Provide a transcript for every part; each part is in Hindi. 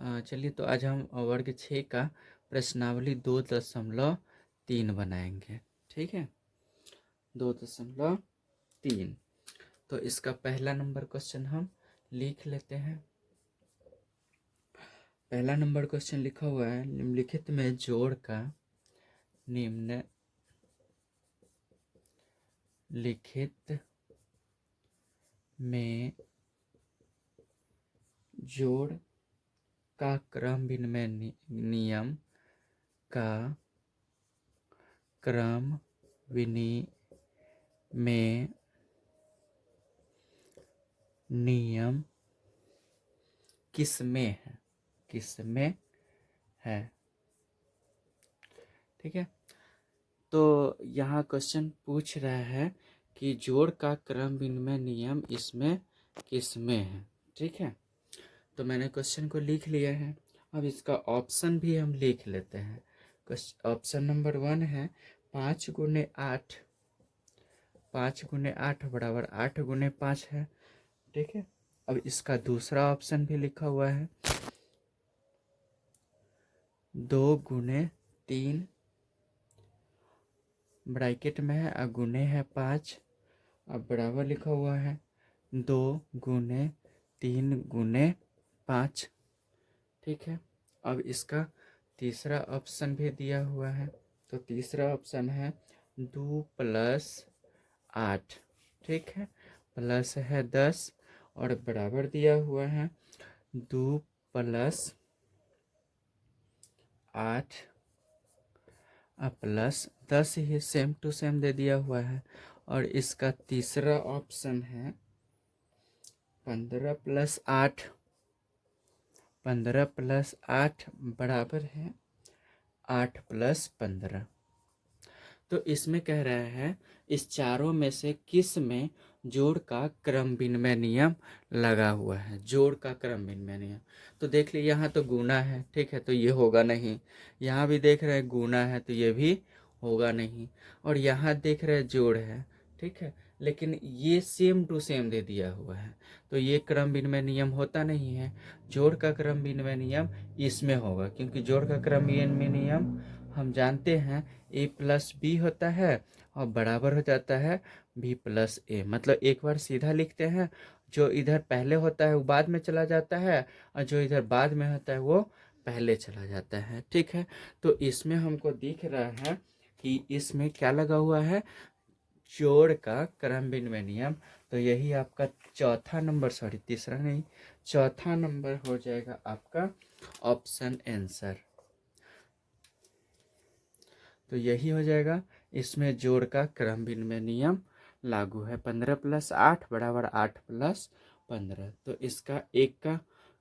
चलिए तो आज हम वर्ग 6 का प्रश्नावली 2.3 बनाएंगे। ठीक है, 2.3। तो इसका पहला नंबर क्वेश्चन हम लिख लेते हैं। पहला नंबर क्वेश्चन लिखा हुआ है, निम्नलिखित में जोड़ का निम्नलिखित में जोड़ का क्रम विनिमय नियम का क्रम विनिमय नियम किस में है, किस में है। ठीक है, तो यहाँ क्वेश्चन पूछ रहा है कि जोड़ का क्रम विनिमय नियम इसमें किस में है। ठीक है, तो मैंने क्वेश्चन को लिख लिया है। अब इसका ऑप्शन भी हम लिख लेते हैं। ऑप्शन नंबर 1 है 5 गुने 8, 5 गुने 8 बराबर 8 गुने 5 है। ठीक है, अब इसका दूसरा ऑप्शन भी लिखा हुआ है 2 गुने 3 ब्रैकेट में है और गुने है 5, अब बराबर लिखा हुआ है 2 गुने 3 गुने 5। ठीक है, अब इसका तीसरा ऑप्शन भी दिया हुआ है, तो तीसरा ऑप्शन है 2 प्लस 8। ठीक है, प्लस है 10 और बराबर दिया हुआ है 2 प्लस 8 प्लस 10 ही सेम टू सेम दे दिया हुआ है। और इसका तीसरा ऑप्शन है 15 प्लस 8, 15 प्लस 8 बराबर है 8 प्लस 15। तो इसमें कह रहा है इस चारों में से किस में जोड़ का क्रम विनिमय नियम लगा हुआ है, जोड़ का क्रम विनिमय नियम। तो देख लीजिए यहाँ तो गुना है, ठीक है, तो ये होगा नहीं। यहाँ भी देख रहे हैं गुना है, तो ये भी होगा नहीं। और यहाँ देख रहे हैं जोड़ है, ठीक है, लेकिन ये सेम टू सेम दे दिया हुआ है, तो ये क्रम विनिमय नियम होता नहीं है। जोड़ का क्रम विनिमय नियम इसमें होगा, क्योंकि जोड़ का क्रम विनिमय नियम हम जानते हैं a प्लस बी होता है और बराबर हो जाता है b प्लस ए। मतलब एक बार सीधा लिखते हैं, जो इधर पहले होता है वो बाद में चला जाता है और जो इधर बाद में होता है वो पहले चला जाता है। ठीक है, तो इसमें हमको दिख रहा है कि इसमें क्या लगा हुआ है, जोड़ का क्रम विनिमय नियम। तो यही आपका चौथा नंबर, सॉरी तीसरा नहीं, चौथा नंबर हो जाएगा आपका ऑप्शन आंसर। तो यही हो जाएगा, इसमें जोड़ का क्रम विनिमय नियम लागू है। 15 प्लस 8 बराबर 8 प्लस 15। तो इसका एक का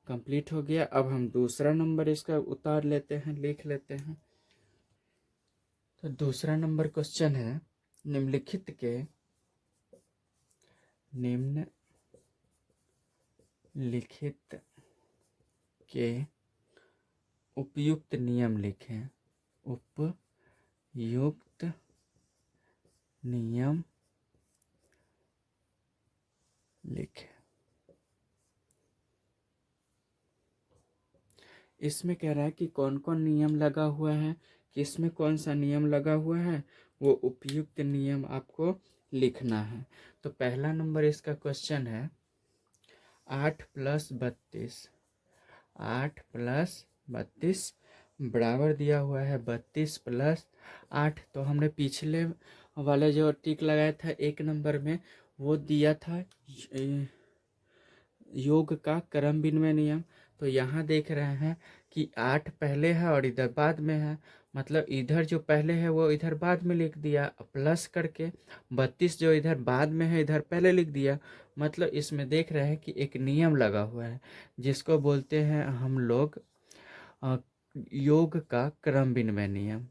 कंप्लीट हो गया। अब हम दूसरा नंबर इसका उतार लेते हैं, लिख लेते हैं। तो दूसरा नंबर क्वेश्चन है निम्नलिखित के उपयुक्त नियम लिखें, उपयुक्त नियम लिखें। इसमें कह रहा है कि कौन कौन नियम लगा हुआ है, किसमें कौन सा नियम लगा हुआ है, वो उपयुक्त नियम आपको लिखना है। तो पहला नंबर इसका क्वेश्चन है 8 प्लस 32, 8 प्लस 32 बराबर दिया हुआ है 32 प्लस 8। तो हमने पिछले वाले जो टिक लगाया था एक नंबर में, वो दिया था योग का क्रम विनिमय नियम। तो यहाँ देख रहे हैं कि 8 पहले है और इधर बाद में है, मतलब इधर जो पहले है वो इधर बाद में लिख दिया प्लस करके, 32 जो इधर बाद में है इधर पहले लिख दिया। मतलब इसमें देख रहे हैं कि एक नियम लगा हुआ है जिसको बोलते हैं हम लोग योग का क्रम विनिमय नियम।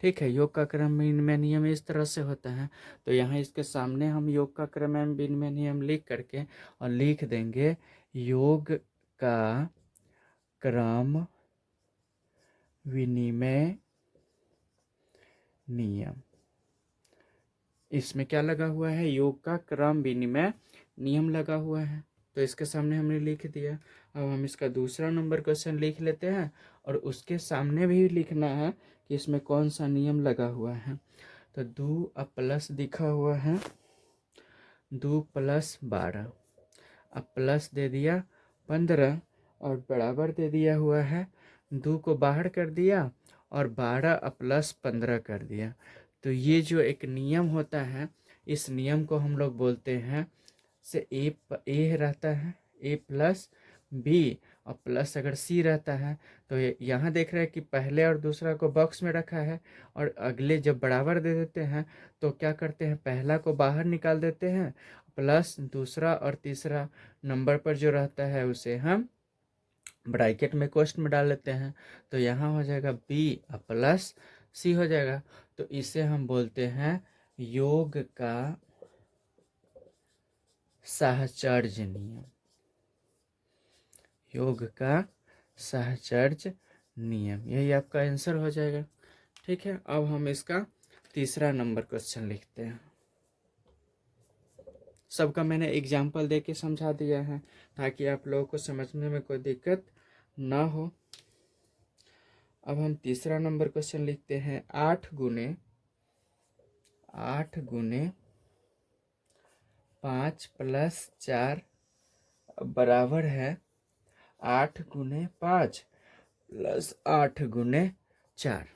ठीक है, योग का क्रम विनिमय नियम इस तरह से होता है। तो यहाँ इसके सामने हम योग का क्रम विनिमय नियम लिख करके और लिख देंगे योग का क्रम विनिमय नियम। इसमें क्या लगा हुआ है, योग का क्रम विनिमय नियम लगा हुआ है। तो इसके सामने हमने लिख दिया। अब हम इसका दूसरा नंबर क्वेश्चन लिख लेते हैं और उसके सामने भी लिखना है कि इसमें कौन सा नियम लगा हुआ है। तो 2 अब प्लस दिखा हुआ है, 2 + 12, अब प्लस दे दिया 15 और बराबर दे दिया हुआ है, 2 को बाहर कर दिया और 12 प्लस 15 कर दिया। तो ये जो एक नियम होता है, इस नियम को हम लोग बोलते हैं से ए रहता है ए प्लस बी और प्लस अगर सी रहता है। तो यहाँ देख रहे हैं कि पहले और दूसरा को बॉक्स में रखा है और अगले जब बराबर दे देते हैं तो क्या करते हैं, पहला को बाहर निकाल देते हैं, प्लस दूसरा और तीसरा नंबर पर जो रहता है उसे हम ब्रैकेट में क्वेश्चन में डाल लेते हैं। तो यहाँ हो जाएगा बी प्लस सी हो जाएगा। तो इसे हम बोलते हैं योग का साहचर्य नियम, योग का साहचर्य नियम, यही आपका आंसर हो जाएगा। ठीक है, अब हम इसका तीसरा नंबर क्वेश्चन लिखते हैं। सबका मैंने एग्जाम्पल दे के समझा दिया है ताकि आप लोगों को समझने में कोई दिक्कत ना हो। अब हम तीसरा नंबर क्वेश्चन लिखते हैं। 8 गुने 5 + 4 बराबर है 8 गुने 5 + 8 गुने 4।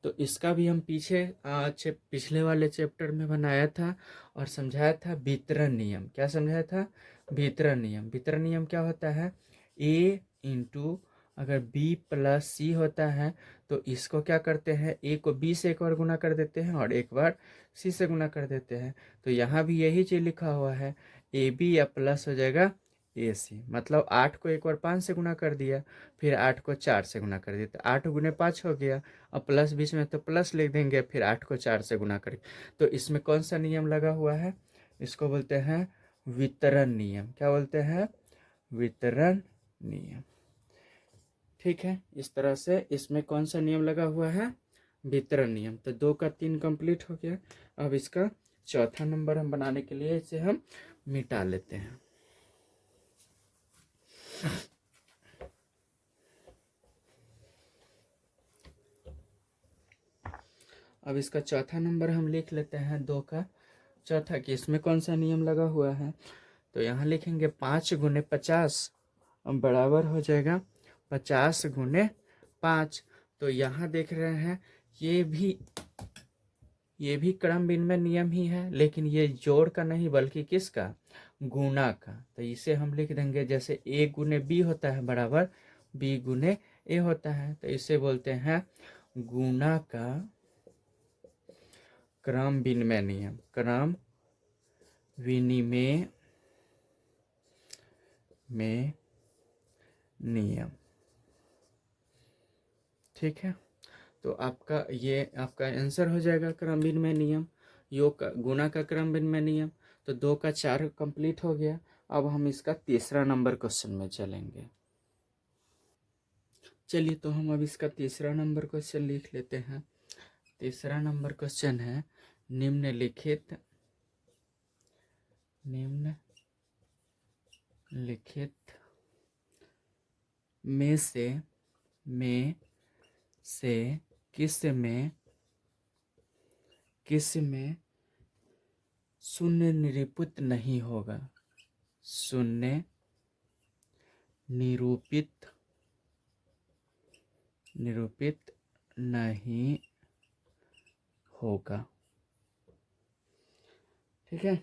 तो इसका भी हम पिछले वाले चैप्टर में बनाया था और समझाया था वितरण नियम। क्या समझाया था? वितरण नियम। वितरण नियम क्या होता है, ए इंटू अगर बी प्लस सी होता है तो इसको क्या करते हैं, ए को बी से एक बार गुना कर देते हैं और एक बार सी से गुना कर देते हैं। तो यहाँ भी यही चीज लिखा हुआ है, ए बी या प्लस हो जाएगा ए सी। मतलब 8 को एक बार 5 से गुना कर दिया, फिर 8 को 4 से गुना कर दिया, तो 8 गुने 5 हो गया। अब प्लस बीच में तो प्लस लिख देंगे, फिर 8 को 4 से गुना करें। तो इसमें कौन सा नियम लगा हुआ है, इसको बोलते हैं वितरण नियम। क्या बोलते हैं? वितरण नियम। ठीक है, इस तरह से इसमें कौन सा नियम लगा हुआ है, वितरण नियम। तो 2 का 3 कंप्लीट हो गया। अब इसका चौथा नंबर हम बनाने के लिए इसे हम मिटा लेते हैं। अब इसका चौथा नंबर हम लिख लेते हैं, 2 का चौथा, कि इसमें कौन सा नियम लगा हुआ है। तो यहाँ लिखेंगे 5 गुने 50 बराबर हो जाएगा 50 गुने 5। तो यहाँ देख रहे हैं ये भी क्रम विनिमय नियम ही है, लेकिन ये जोड़ का नहीं बल्कि किसका, गुना का। तो इसे हम लिख देंगे जैसे ए गुने बी होता है बराबर बी गुने ए होता है। तो इसे बोलते हैं गुना का क्रम विनिमय नियम, क्रम विनिमय में नियम। ठीक है, तो आपका आंसर हो जाएगा क्रम विनिमय नियम, योग का गुना का क्रम विनिमय नियम। तो 2 का 4 कंप्लीट हो गया। अब हम इसका तीसरा नंबर क्वेश्चन में चलेंगे। चलिए, तो हम अब इसका तीसरा नंबर क्वेश्चन लिख लेते हैं। तीसरा नंबर क्वेश्चन है, निम्नलिखित में से किस में शून्य निरूपित नहीं होगा, शून्य निरूपित नहीं होगा। ठीक है,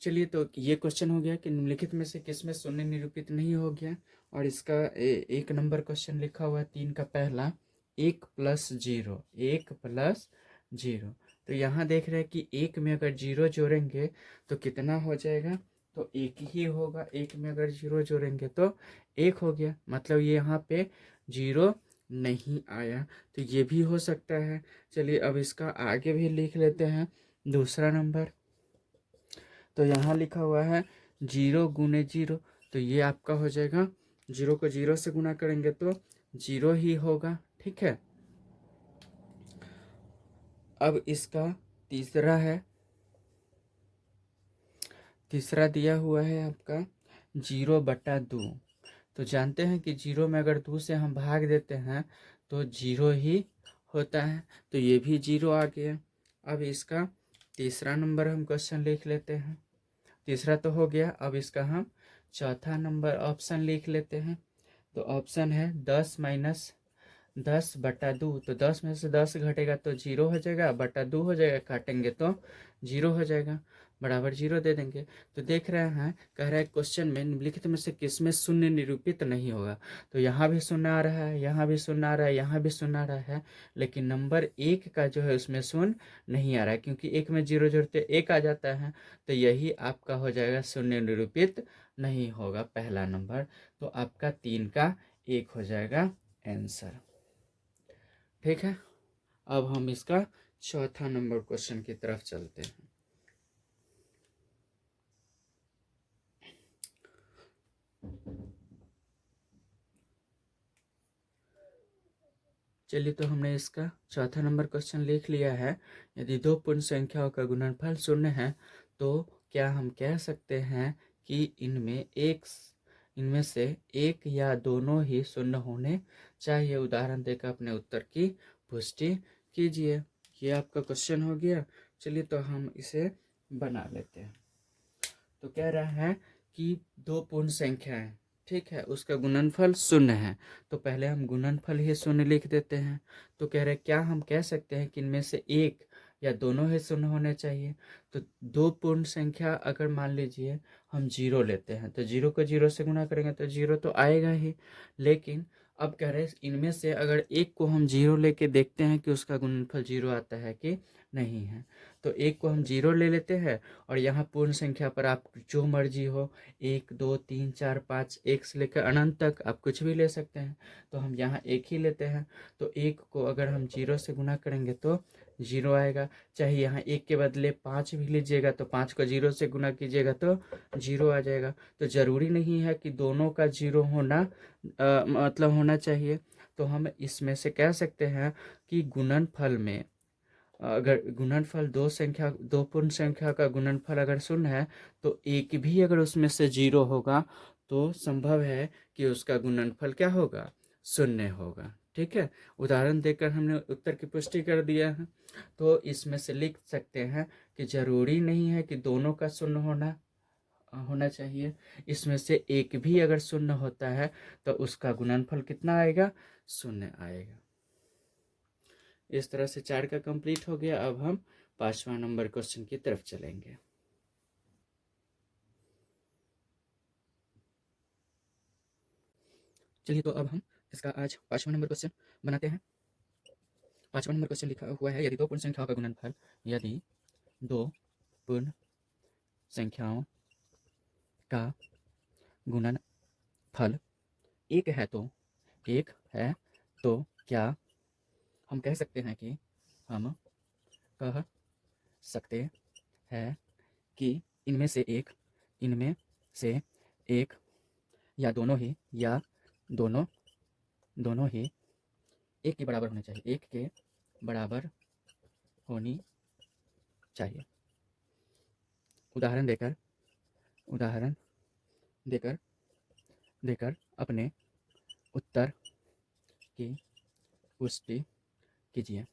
चलिए, तो ये क्वेश्चन हो गया कि निम्नलिखित में से किस में शून्य निरूपित नहीं हो गया। और इसका एक नंबर क्वेश्चन लिखा हुआ है 3 का पहला, 1 + 0, 1 + 0। तो यहाँ देख रहे हैं कि 1 में अगर 0 जोड़ेंगे तो कितना हो जाएगा, तो 1 ही होगा। 1 में अगर 0 जोड़ेंगे तो 1 हो गया, मतलब ये यहाँ पे 0 नहीं आया। तो ये भी हो सकता है। चलिए, अब इसका आगे भी लिख लेते हैं दूसरा नंबर। तो यहाँ लिखा हुआ है 0 गुने 0। तो ये आपका हो जाएगा, 0 को 0 से गुना करेंगे तो 0 ही होगा। ठीक है, अब इसका तीसरा है, तीसरा दिया हुआ है आपका 0/2। तो जानते हैं कि 0 में अगर 2 से हम भाग देते हैं तो 0 ही होता है, तो ये भी 0 आ गया। अब इसका तीसरा नंबर हम क्वेश्चन लिख लेते हैं। तीसरा तो हो गया, अब इसका हम चौथा नंबर ऑप्शन लिख लेते हैं। तो ऑप्शन है 10-10/2। तो 10 में से 10 घटेगा तो 0 हो जाएगा, बटा 2 हो जाएगा, काटेंगे तो 0 हो जाएगा, बराबर 0 दे देंगे। तो देख रहे हैं, कह रहा है क्वेश्चन में निम्नलिखित में से किसमें शून्य निरूपित नहीं होगा। तो यहाँ भी शून्य आ रहा है, यहाँ भी शून्य आ रहा है, यहाँ भी शून्य आ रहा है, लेकिन नंबर 1 का जो है उसमें शून्य नहीं आ रहा है, क्योंकि 1 में 0 जोड़ते 1 आ जाता है। तो यही आपका हो जाएगा शून्य निरूपित नहीं होगा, पहला नंबर। तो आपका 3 का 1 हो जाएगा आंसर। ठीक है, अब हम इसका चौथा नंबर क्वेश्चन की तरफ चलते हैं। चलिए, तो हमने इसका चौथा नंबर क्वेश्चन लिख लिया है। यदि दो पूर्ण संख्याओं का गुणनफल शून्य है तो क्या हम कह सकते हैं कि इनमें से एक या दोनों ही शून्य होने चाहिए। उदाहरण देकर अपने उत्तर की पुष्टि कीजिए। ये आपका क्वेश्चन हो गया। चलिए, तो हम इसे बना लेते हैं। तो कह रहा है कि दो पूर्ण संख्या है, ठीक है, उसका गुणनफल शून्य है। तो पहले हम गुणनफल ही शून्य लिख देते हैं। तो कह रहे क्या हम कह सकते हैं कि इनमें से एक या दोनों ही शून्य होने चाहिए। तो दो पूर्ण संख्या अगर मान लीजिए हम 0 लेते हैं तो 0 को 0 से गुणा करेंगे तो 0 तो आएगा ही। लेकिन अब कह रहे इनमें से अगर एक को हम 0 लेके देखते हैं कि उसका गुणनफल 0 आता है कि नहीं है। तो एक को हम 0 ले लेते हैं और यहाँ पूर्ण संख्या पर आप जो मर्जी हो, 1 2 3 4 5 एक से लेकर अनंत तक आप कुछ भी ले सकते हैं। तो हम यहाँ एक ही लेते हैं। तो एक को अगर हम 0 से गुणा करेंगे तो 0 आएगा। चाहे यहाँ एक के बदले 5 भी लीजिएगा तो 5 को 0 से गुणा कीजिएगा तो 0 आ जाएगा। तो ज़रूरी नहीं है कि दोनों का 0 होना मतलब होना चाहिए। तो हम इसमें से कह सकते हैं कि गुणनफल में अगर गुणनफल दो पूर्ण संख्या का गुणनफल अगर शून्य है तो एक भी अगर उसमें से 0 होगा तो संभव है कि उसका गुणनफल क्या होगा, शून्य होगा। ठीक है, उदाहरण देकर हमने उत्तर की पुष्टि कर दिया है। तो इसमें से लिख सकते हैं कि जरूरी नहीं है कि दोनों का शून्य होना चाहिए। इसमें से एक भी अगर शून्य होता है तो उसका गुणनफल कितना आएगा, शून्य आएगा। इस तरह से 4 का कंप्लीट हो गया। अब हम 5वां नंबर क्वेश्चन की तरफ चलेंगे। चलिए, तो अब हम इसका आज 5वां नंबर क्वेश्चन बनाते हैं। 5वां नंबर क्वेश्चन लिखा हुआ है, यदि दो पूर्ण संख्याओं का गुणनफल यदि दो पूर्ण संख्याओं का गुणनफल एक है तो क्या हम कह सकते हैं कि हम कह सकते हैं कि इनमें से एक या दोनों ही एक के बराबर होने चाहिए, एक के बराबर होनी चाहिए। उदाहरण देकर अपने उत्तर की पुष्टि कीजिए।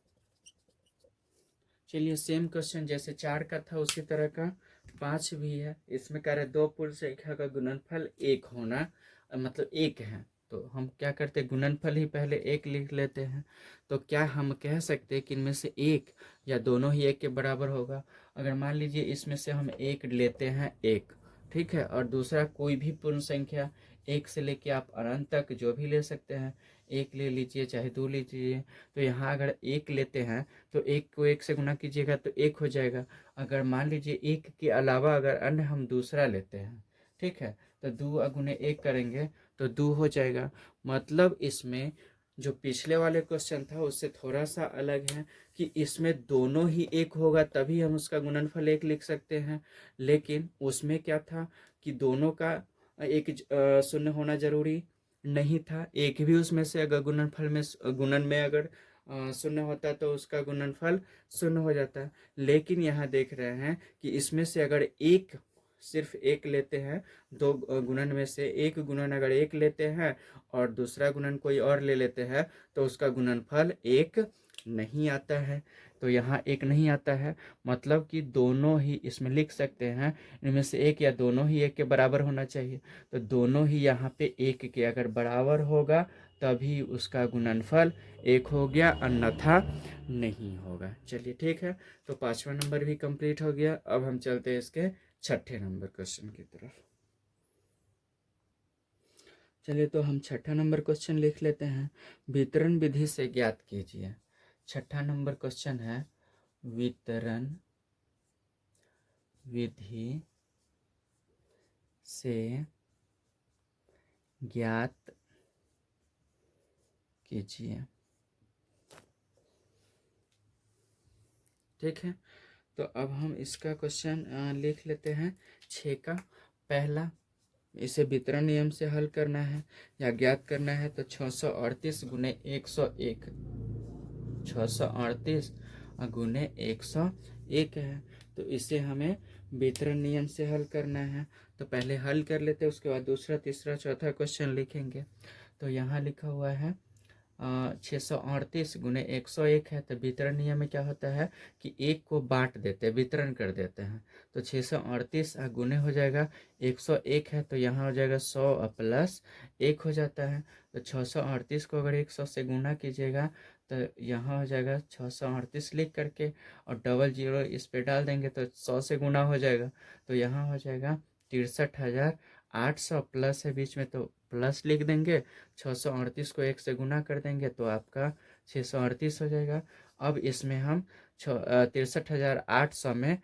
चलिए, सेम क्वेश्चन जैसे 4 का था उसी तरह का 5 भी है। इसमें कह रहे दो पूर्ण संख्या का गुणनफल एक होना, मतलब एक है। तो हम क्या करते हैं, गुणनफल ही पहले एक लिख लेते हैं। तो क्या हम कह सकते हैं कि इनमें से एक या दोनों ही एक के बराबर होगा। अगर मान लीजिए इसमें से हम एक लेते हैं, एक, ठीक है, और दूसरा कोई भी पूर्ण संख्या, एक से लेके आप अनंत तक जो भी ले सकते हैं, एक ले लीजिए चाहे दो लीजिए। तो यहाँ अगर एक लेते हैं तो एक को एक से गुना कीजिएगा तो एक हो जाएगा। अगर मान लीजिए एक के अलावा अगर अन्य हम दूसरा लेते हैं, ठीक है, तो 2 गुने 1 करेंगे तो 2 हो जाएगा। मतलब इसमें जो पिछले वाले क्वेश्चन था उससे थोड़ा सा अलग है कि इसमें दोनों ही एक होगा तभी हम उसका गुणनफल एक लिख सकते हैं। लेकिन उसमें क्या था कि दोनों का एक शून्य होना जरूरी नहीं था। एक भी उसमें से अगर गुणन में अगर शून्य होता है तो उसका गुणनफल शून्य हो जाता है। लेकिन यहाँ देख रहे हैं कि इसमें से अगर एक सिर्फ एक लेते हैं, दो गुणन में से एक गुणन अगर एक लेते हैं और दूसरा गुणन कोई और ले लेते हैं तो उसका गुणनफल एक नहीं आता है। तो यहाँ एक नहीं आता है, मतलब कि दोनों ही इसमें लिख सकते हैं, इनमें से एक या दोनों ही एक के बराबर होना चाहिए। तो दोनों ही यहाँ पे एक के अगर बराबर होगा तभी उसका गुणनफल एक हो गया, अन्यथा नहीं होगा। चलिए ठीक है, तो 5वां नंबर भी कंप्लीट हो गया। अब हम चलते हैं इसके 6ठे नंबर क्वेश्चन की तरफ। चलिए, तो हम 6ठा नंबर क्वेश्चन लिख लेते हैं। वितरण विधि से ज्ञात कीजिए। 6ठा नंबर क्वेश्चन है वितरण विधि से ज्ञात कीजिए। ठीक है, तो अब हम इसका क्वेश्चन लिख लेते हैं। 6 का पहला, इसे वितरण नियम से हल करना है या ज्ञात करना है। तो 638 गुने 101, 638 गुने 101 है। तो इसे हमें वितरण नियम से हल करना है। तो पहले हल कर लेते हैं, उसके बाद दूसरा तीसरा चौथा क्वेश्चन लिखेंगे। तो यहाँ लिखा हुआ है 638 गुने 101 है। तो वितरण नियम में क्या होता है कि एक को बांट देते हैं, वितरण कर देते हैं। तो 638 गुने हो जाएगा 101 है, तो यहाँ हो जाएगा 100 प्लस 1 हो जाता है। तो 638 को अगर 100 से गुना कीजिएगा तो यहाँ हो जाएगा 638 लिख करके और डबल जीरो इस पे डाल देंगे तो 100 से गुना हो जाएगा। तो यहाँ हो जाएगा 63,800 प्लस है बीच में, तो प्लस लिख देंगे। 638 को 1 से गुना कर देंगे तो आपका 638 हो जाएगा। अब इसमें हम 63,800 में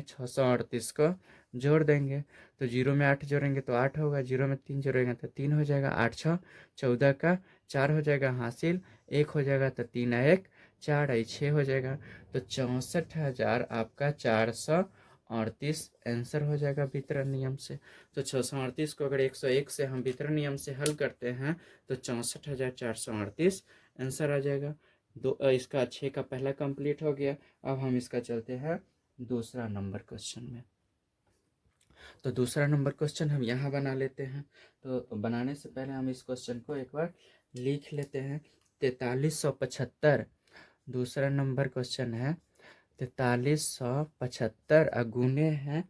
63800 को जोड़ देंगे। तो जीरो में 8 जोड़ेंगे तो 8 होगा, जीरो में 3 जोड़ेंगे तो 3 हो जाएगा। 8 6 14 का 4 हो जाएगा हासिल, 1 हो जाएगा तो 3 1 4 6 हो जाएगा। तो 64,000 आपका 438 आंसर हो जाएगा वितरण नियम से। तो 638 को अगर 101 से हम वितरण नियम से हल करते हैं तो 64,438 आंसर आ जाएगा। इसका 6 का पहला कंप्लीट हो गया। अब हम इसका चलते हैं दूसरा नंबर क्वेश्चन में। तो दूसरा नंबर क्वेश्चन हम यहाँ बना लेते हैं। तो बनाने से पहले हम इस क्वेश्चन को एक बार लिख लेते हैं। 4375, दूसरा नंबर क्वेश्चन है 4375 गुने है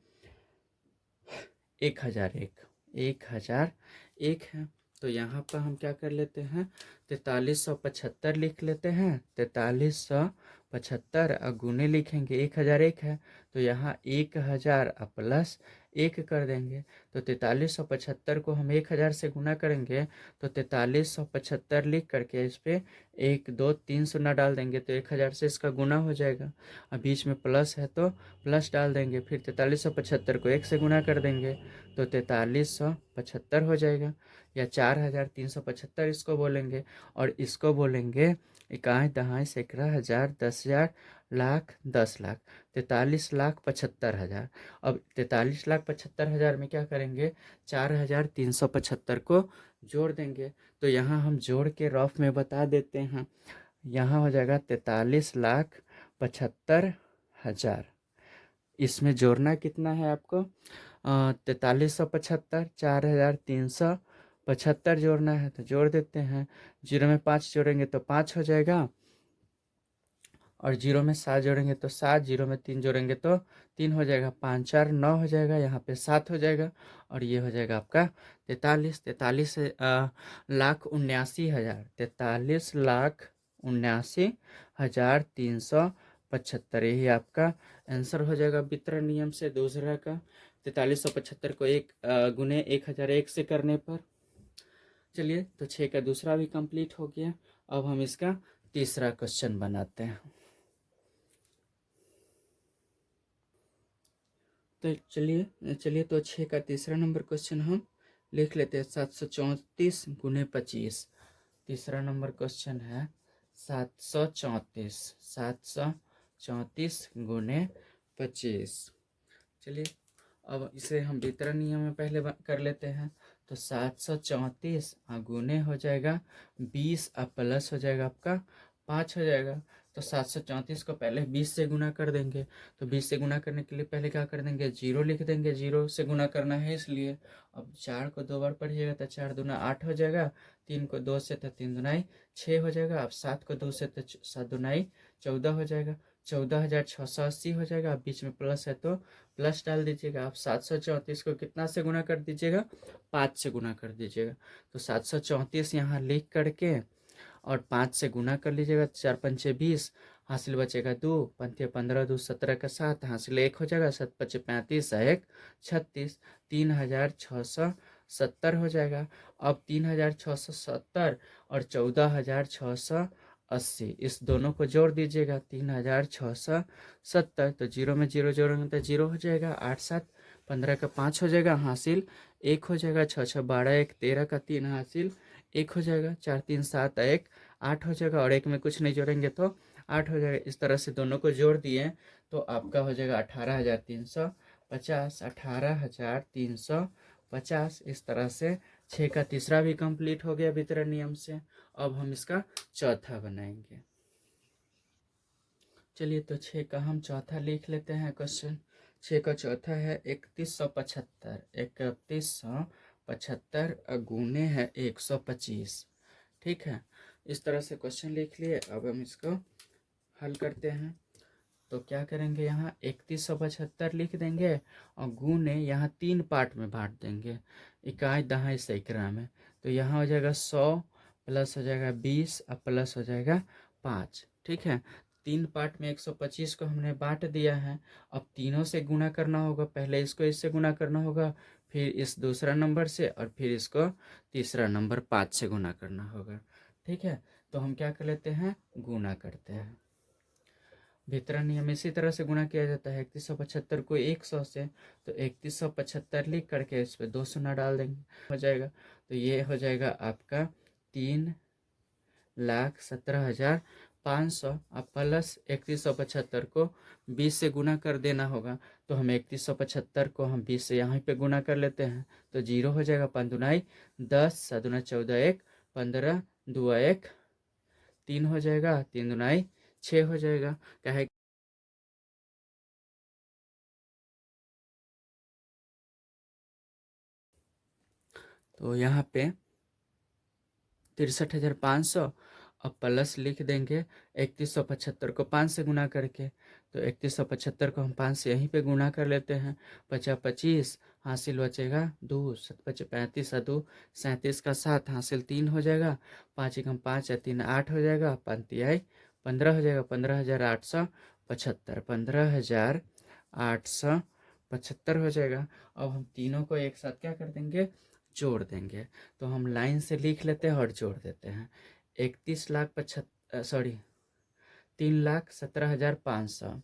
1001, 1001 है। तो यहाँ पर हम क्या कर लेते हैं, 4375 लिख लेते हैं। 4375 गुने लिखेंगे 1001 है, तो यहाँ 1000 प्लस 1 कर देंगे। तो 4375 को हम 1000 से गुना करेंगे तो 4375 लिख करके इस पर 1 2 3 शून्य डाल देंगे तो 1000 से इसका गुना हो जाएगा। अब बीच में प्लस है तो प्लस डाल देंगे, फिर 4375 को 1 से गुना कर देंगे तो 4375 हो जाएगा, या 4375 इसको बोलेंगे। और इसको बोलेंगे इकाई दहाई सैकड़ा हज़ार 10,000 लाख 10 लाख, 43,75,000। अब 43,75,000 में क्या करेंगे, 4,375 को जोड़ देंगे। तो यहाँ हम जोड़ के रफ में बता देते हैं। यहाँ हो जाएगा 43,75,000। इसमें जोड़ना कितना है आपको, 4375, 4,375 जोड़ना है। तो जोड़ देते हैं, जीरो में 5 जोड़ेंगे तो 5 हो जाएगा, और जीरो में 7 जोड़ेंगे तो 7, जीरो में 3 जोड़ेंगे तो 3 हो जाएगा। 5 4 9 हो जाएगा, यहाँ पे 7 हो जाएगा, और ये हो जाएगा आपका 43,79,000, 43,79,375। यही आपका आंसर हो जाएगा वितरण नियम से दूसरा का। 4375 को 1 गुने 1001 से करने पर। चलिए, तो 6 का दूसरा भी कंप्लीट हो गया। अब हम इसका तीसरा क्वेश्चन बनाते हैं। तो चलिए तो 6 का तीसरा नंबर क्वेश्चन हम लिख लेते हैं। 734 गुने 25, तीसरा नंबर क्वेश्चन है 734 गुने 25। चलिए, अब इसे हम वितरण नियम में पहले कर लेते हैं। तो 734 गुने हो जाएगा 20 प्लस हो जाएगा आपका 5 हो जाएगा। तो 734 को पहले 20 से गुना कर देंगे। तो 20 से गुना करने के लिए पहले क्या कर देंगे, 0 लिख देंगे, 0 से गुना करना है इसलिए। अब 4 को 2 बार पढ़िएगा तो 4 दूना 8 हो जाएगा, 3 को 2 से तो 3 दुनाई 6 हो जाएगा। अब 7 को 2 से तो 7 दुनाई 14 हो जाएगा, 14,680 हो जाएगा। अब बीच में प्लस है तो प्लस डाल दीजिएगा। आप 734 को कितना से गुना कर दीजिएगा, 5 से गुना कर दीजिएगा। तो 734 यहाँ लिख करके और 5 से गुना कर लीजिएगा। 4 पंचे 20, हासिल बचेगा 2, पंथे 15, 2 17 का 7, हासिल 1 हो जाएगा, 7 पचे 35, 1 36, 3,670 हो जाएगा। अब 3,670 और 14,680 इस दोनों को जोड़ दीजिएगा, 3,670। तो जीरो में जीरो जोड़ेंगे तो 0 हो जाएगा, 8 7 15 का 5 हो जाएगा, हासिल 1 हो जाएगा, 6 6 12 1 13 का 3, हासिल 1 हो जाएगा, 4 3 7 1 8 हो जाएगा, और 1 में कुछ नहीं जोड़ेंगे तो 8 हो जाएगा। इस तरह से दोनों को जोड़ दिए तो आपका हो जाएगा 18,350, 18,350। इस तरह से 6 का तीसरा भी कंप्लीट हो गया वितरण नियम से। अब हम इसका चौथा बनाएंगे। चलिए तो 6 का हम चौथा लिख लेते हैं क्वेश्चन। 6 का चौथा है 3175, 3175 गुने है 125। ठीक है, इस तरह से क्वेश्चन लिख लिए। अब हम इसको हल करते हैं। तो क्या करेंगे, यहाँ 3175 लिख देंगे और गुने यहाँ 3 पार्ट में बांट देंगे, इकाई दहाई सैकड़ा में। तो यहाँ हो जाएगा 100 प्लस हो जाएगा 20 और प्लस हो जाएगा 5। ठीक है, 3 पार्ट में 125 को हमने बांट दिया है। अब तीनों से गुना करना होगा, पहले इसको इससे गुना करना होगा, फिर इस दूसरा नंबर से, और फिर इसको तीसरा नंबर 5 से गुना करना होगा। ठीक है, तो हम क्या कर लेते हैं, गुना करते हैं। वितरण नियम इसी तरह से गुणा किया जाता है। 3175 को 100 से, तो 3175 लिख करके इस पर 2 शून्य डाल देंगे, हो जाएगा। तो ये हो जाएगा आपका 3,17,500। अब प्लस 3175 को 20 से गुना कर देना होगा। तो हम 3175 को हम 20 से यहाँ पे गुना कर लेते हैं, तो 0 हो जाएगा, 5 दुनाई 10, 7 दुना 14 1 15, 2 1 3 हो जाएगा, 3 दुनाई 6 हो जाएगा। क्या है, तो यहाँ पे 63,500। अब प्लस लिख देंगे 3175 को 5 से गुना करके। तो 3175 को हम 5 से यहीं पे गुना कर लेते हैं, 50 25, हासिल बचेगा 2, 7 5 35 और 2 37 का 7, हासिल 3 हो जाएगा, 5 1 5 या 3 8 हो जाएगा, 5 3 15 हो जाएगा, 15,875, 15,875 हो जाएगा। अब हम तीनों को एक साथ क्या कर देंगे, जोड़ देंगे। तो हम लाइन से लिख लेते हैं और जोड़ देते हैं। 3,17,500,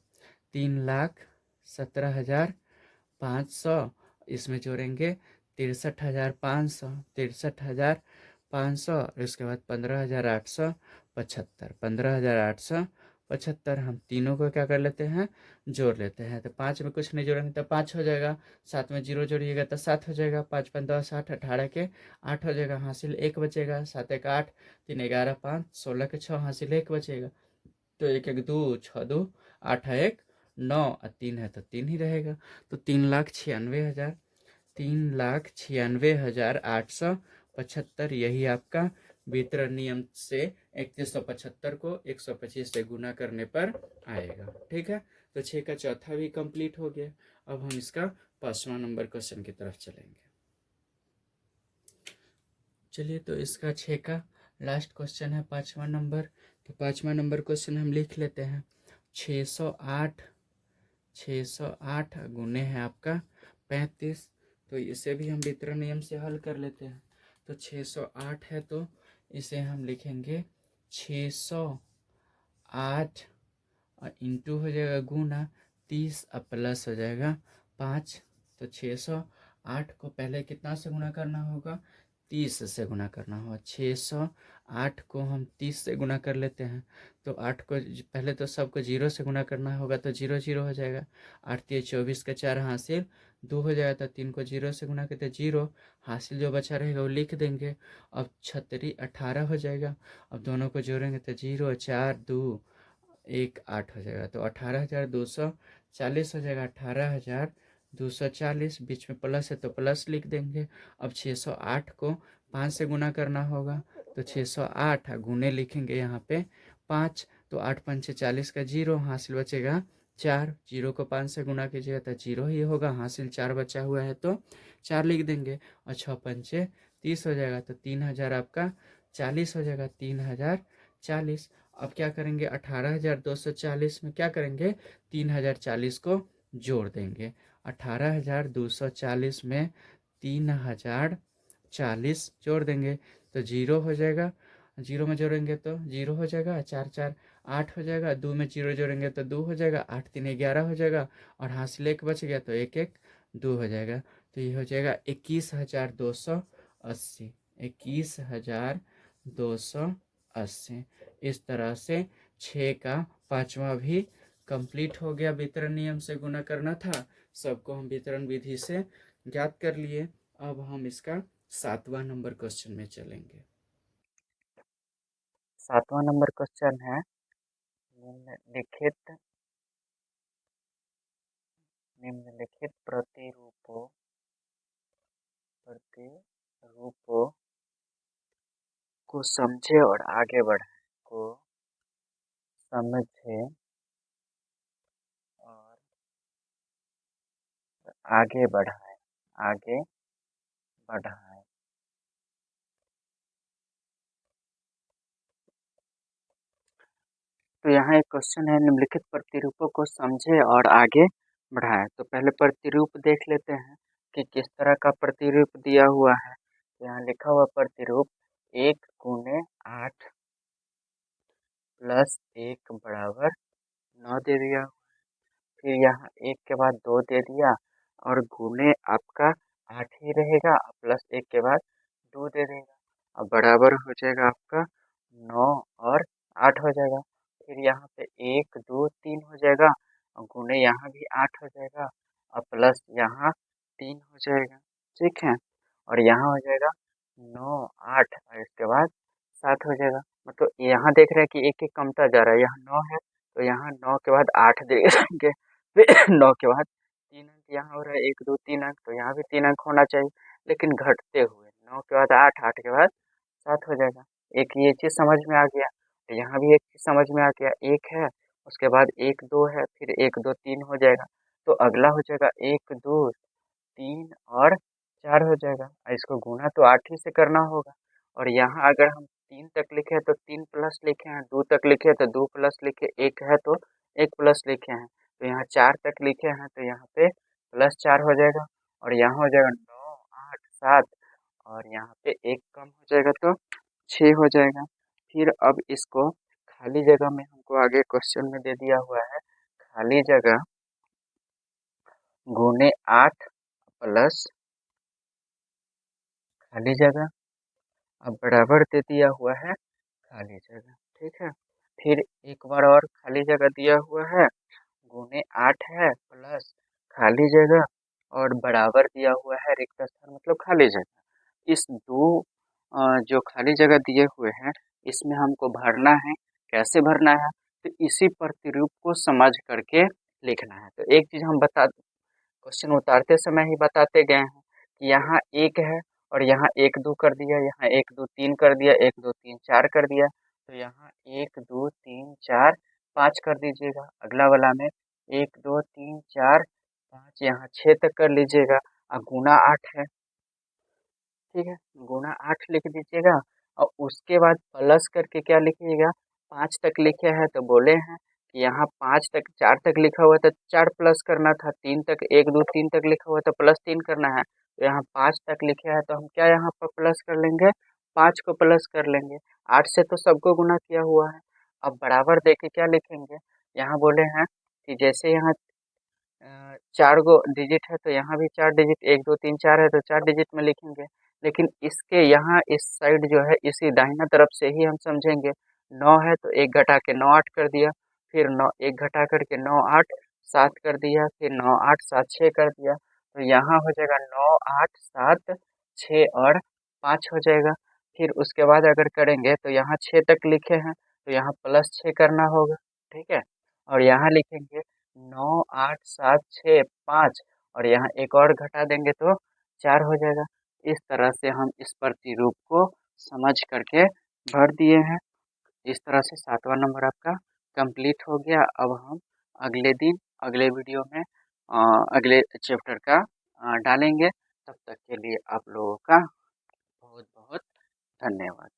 3,17,500, इसमें जोड़ेंगे 63,500, 63,500, इसके बाद 15,875, 15,875। हम तीनों को क्या कर लेते हैं, जोड़ लेते हैं। तो 5 में कुछ नहीं जोड़ेंगे तो 5 हो जाएगा, 7 में 0 जोड़िएगा तो 7 हो जाएगा, 5 5 10 8, 18 के 8 हो जाएगा, हासिल 1 बचेगा, 7 1 8, 3 11 5, 16 के 6, हासिल 1 बचेगा। तो 1 1 2, 6 2, 8 1 9 और 3 है तो 3 ही रहेगा। तो 3,96,000, 3,96,875, यही आपका वितरण नियम से 3175 को 125 से गुना करने पर आएगा। ठीक है, तो 6 का चौथा भी कंप्लीट हो गया। अब हम इसका 5वां नंबर क्वेश्चन की तरफ चलेंगे। चलिए, तो इसका 6 का लास्ट क्वेश्चन है 5वां नंबर। तो 5वां नंबर क्वेश्चन हम लिख लेते हैं। 608 गुने है आपका 35। तो इसे भी हम वितरण नियम से हल कर लेते हैं। तो 608 है तो इसे हम लिखेंगे 608 और इंटू हो जाएगा गुना 30 और प्लस हो जाएगा 5। तो 608 को पहले कितना से गुना करना होगा, 30 से गुना करना होगा। 608 को हम 30 से गुना कर लेते हैं। तो 8 को पहले तो सबको 0 से गुना करना होगा, तो 0 0 हो जाएगा, 8 3 24 का 4, हासिल 2 हो जाएगा। तो 3 को 0 से गुना करते 0, हासिल जो बचा रहेगा वो लिख देंगे। अब 36 18 हो जाएगा। अब दोनों को जोड़ेंगे तो 0 4 2 एक 8 हो जाएगा, तो 18,240 हो जाएगा। 18,240, बीच में प्लस है तो प्लस लिख देंगे। अब 608 को 5 से गुना करना होगा, तो 608 गुने लिखेंगे यहाँ पे 5, तो 8 पंचे 40 का जीरो, हासिल बचेगा 4। जीरो को 5 से गुना कीजिएगा तो जीरो ही होगा, हासिल 4 बचा हुआ है तो 4 लिख देंगे। और 6 पंचे 30 हो जाएगा, तो 3000 आपका 40 हो जाएगा, 3040। अब क्या करेंगे, 18,240 में क्या करेंगे, 3040 को जोड़ देंगे। 18,240 में 3040 जोड़ देंगे तो जीरो हो जाएगा। जीरो में जोड़ेंगे तो जीरो हो जाएगा, 4 4 8 हो जाएगा। दो में जीरो जोड़ेंगे तो 2 हो जाएगा, 8 3 11 हो जाएगा। और हासिल एक बच गया तो 1 1 2 हो जाएगा। तो ये हो जाएगा 21,280, 21,280। इस तरह से 6 का पांचवा भी कंप्लीट हो गया। वितरण नियम से गुणा करना था, सबको हम वितरण विधि से ज्ञात कर लिए। अब हम इसका 7वां नंबर क्वेश्चन में चलेंगे। 7वां नंबर क्वेश्चन है, निम्नलिखित प्रतिरूपों को समझे और आगे बढ़ाएं। और आगे बढ़ाएं। तो यहाँ एक क्वेश्चन है, निम्नलिखित प्रतिरूपों को समझे और आगे बढ़ाएं। तो पहले प्रतिरूप देख लेते हैं कि किस तरह का प्रतिरूप दिया हुआ है। यहाँ लिखा हुआ प्रतिरूप 1 गुने 8 प्लस 1 बराबर 9 दे दिया। फिर यहाँ 1 के बाद 2 दे दिया और गुने आपका 8 ही रहेगा, प्लस 1 के बाद 2 दे देगा। अब बराबर हो जाएगा आपका 9 और 8 हो जाएगा। फिर यहाँ पे 1 2 3 हो जाएगा और गुने यहाँ भी 8 हो जाएगा और प्लस यहाँ 3 हो जाएगा। ठीक है, और यहाँ हो जाएगा 9 8 और इसके बाद 7 हो जाएगा। मतलब यहाँ देख रहे हैं कि एक एक कमता जा रहा है, यहाँ 9 है तो यहाँ 9 के बाद 8 दे देंगे। फिर 9 के बाद 3 अंक यहाँ हो रहा है, 1 2 3 अंक, तो यहाँ भी 3 अंक होना चाहिए, लेकिन घटते हुए 9 के बाद 8 8 के बाद 7 हो जाएगा। एक ये चीज़ समझ में आ गया। तो यहाँ भी एक चीज़ समझ में आ गया, 1 है उसके बाद 1 2 है, फिर 1 2 3 हो जाएगा। तो अगला हो जाएगा 1 2 3 और 4 हो जाएगा। इसको गुना तो 8 ही से करना होगा। और यहाँ अगर हम 3 तक लिखे हैं तो 3 प्लस लिखे हैं, 2 तक लिखे हैं तो 2 प्लस लिखे, 1 है तो 1 प्लस लिखे हैं। तो यहाँ 4 तक लिखे हैं तो यहाँ पे प्लस 4 हो जाएगा और यहाँ हो जाएगा 9 8 7 और यहाँ पे 1 कम हो जाएगा तो 6 हो जाएगा। फिर अब इसको खाली जगह में हमको आगे क्वेश्चन में दे दिया हुआ है, खाली जगह गुने 8 प्लस खाली जगह, अब बराबर दे दिया हुआ है खाली जगह। ठीक है, फिर एक बार और खाली जगह दिया हुआ है, गुने 8 है प्लस खाली जगह और बराबर दिया हुआ है रिक्त स्थान मतलब खाली जगह। इस दो जो खाली जगह दिए हुए हैं इसमें हमको भरना है। कैसे भरना है, तो इसी प्रतिरूप को समझ करके लिखना है। तो एक चीज हम बता, क्वेश्चन उतारते समय ही बताते गए हैं कि यहाँ 1 है और यहाँ 1 2 कर दिया, यहाँ 1 2 3 कर दिया, 1 2 3 4 कर दिया। तो यहाँ 1 2 3 4 5 कर दीजिएगा। अगला वाला में 1 2 3 4 5 यहाँ 6 तक कर लीजिएगा और गुना 8 है। ठीक है, गुना 8 लिख दीजिएगा और उसके बाद प्लस करके क्या लिखिएगा, 5 तक लिखे हैं तो बोले हैं कि यहाँ 5 तक 4 तक लिखा हुआ था 4 प्लस करना था, 3 तक 1 2 3 तक लिखा हुआ था प्लस 3 करना है। तो यहाँ 5 तक लिखे हैं तो हम क्या यहाँ पर प्लस कर लेंगे, 5 को प्लस कर लेंगे। 8 से तो सबको गुना किया हुआ है। अब बराबर दे के क्या लिखेंगे, यहाँ बोले हैं कि जैसे यहाँ 4 गो डिजिट है तो यहाँ भी 4 डिजिट, 1 2 3 4 है तो 4 डिजिट में लिखेंगे। लेकिन इसके यहाँ इस साइड जो है इसी दाहिना तरफ से ही हम समझेंगे। 9 है तो 1 घटा के 9 8 कर दिया, फिर 9 1 घटा करके 9 8 7 कर दिया, फिर 9 8 7 6 कर दिया। तो यहाँ हो जाएगा 9 8 7 6 और 5 हो जाएगा। फिर उसके बाद अगर करेंगे तो यहाँ 6 तक लिखे हैं तो यहाँ प्लस 6 करना होगा। ठीक है। और यहाँ लिखेंगे 9 8 7 6 5 और यहाँ एक और घटा देंगे तो 4 हो जाएगा। इस तरह से हम इस प्रतिरूप को समझ करके भर दिए हैं। इस तरह से 7वां नंबर आपका कंप्लीट हो गया। अब हम अगले दिन अगले वीडियो में अगले चैप्टर का डालेंगे। तब तक के लिए आप लोगों का बहुत बहुत धन्यवाद।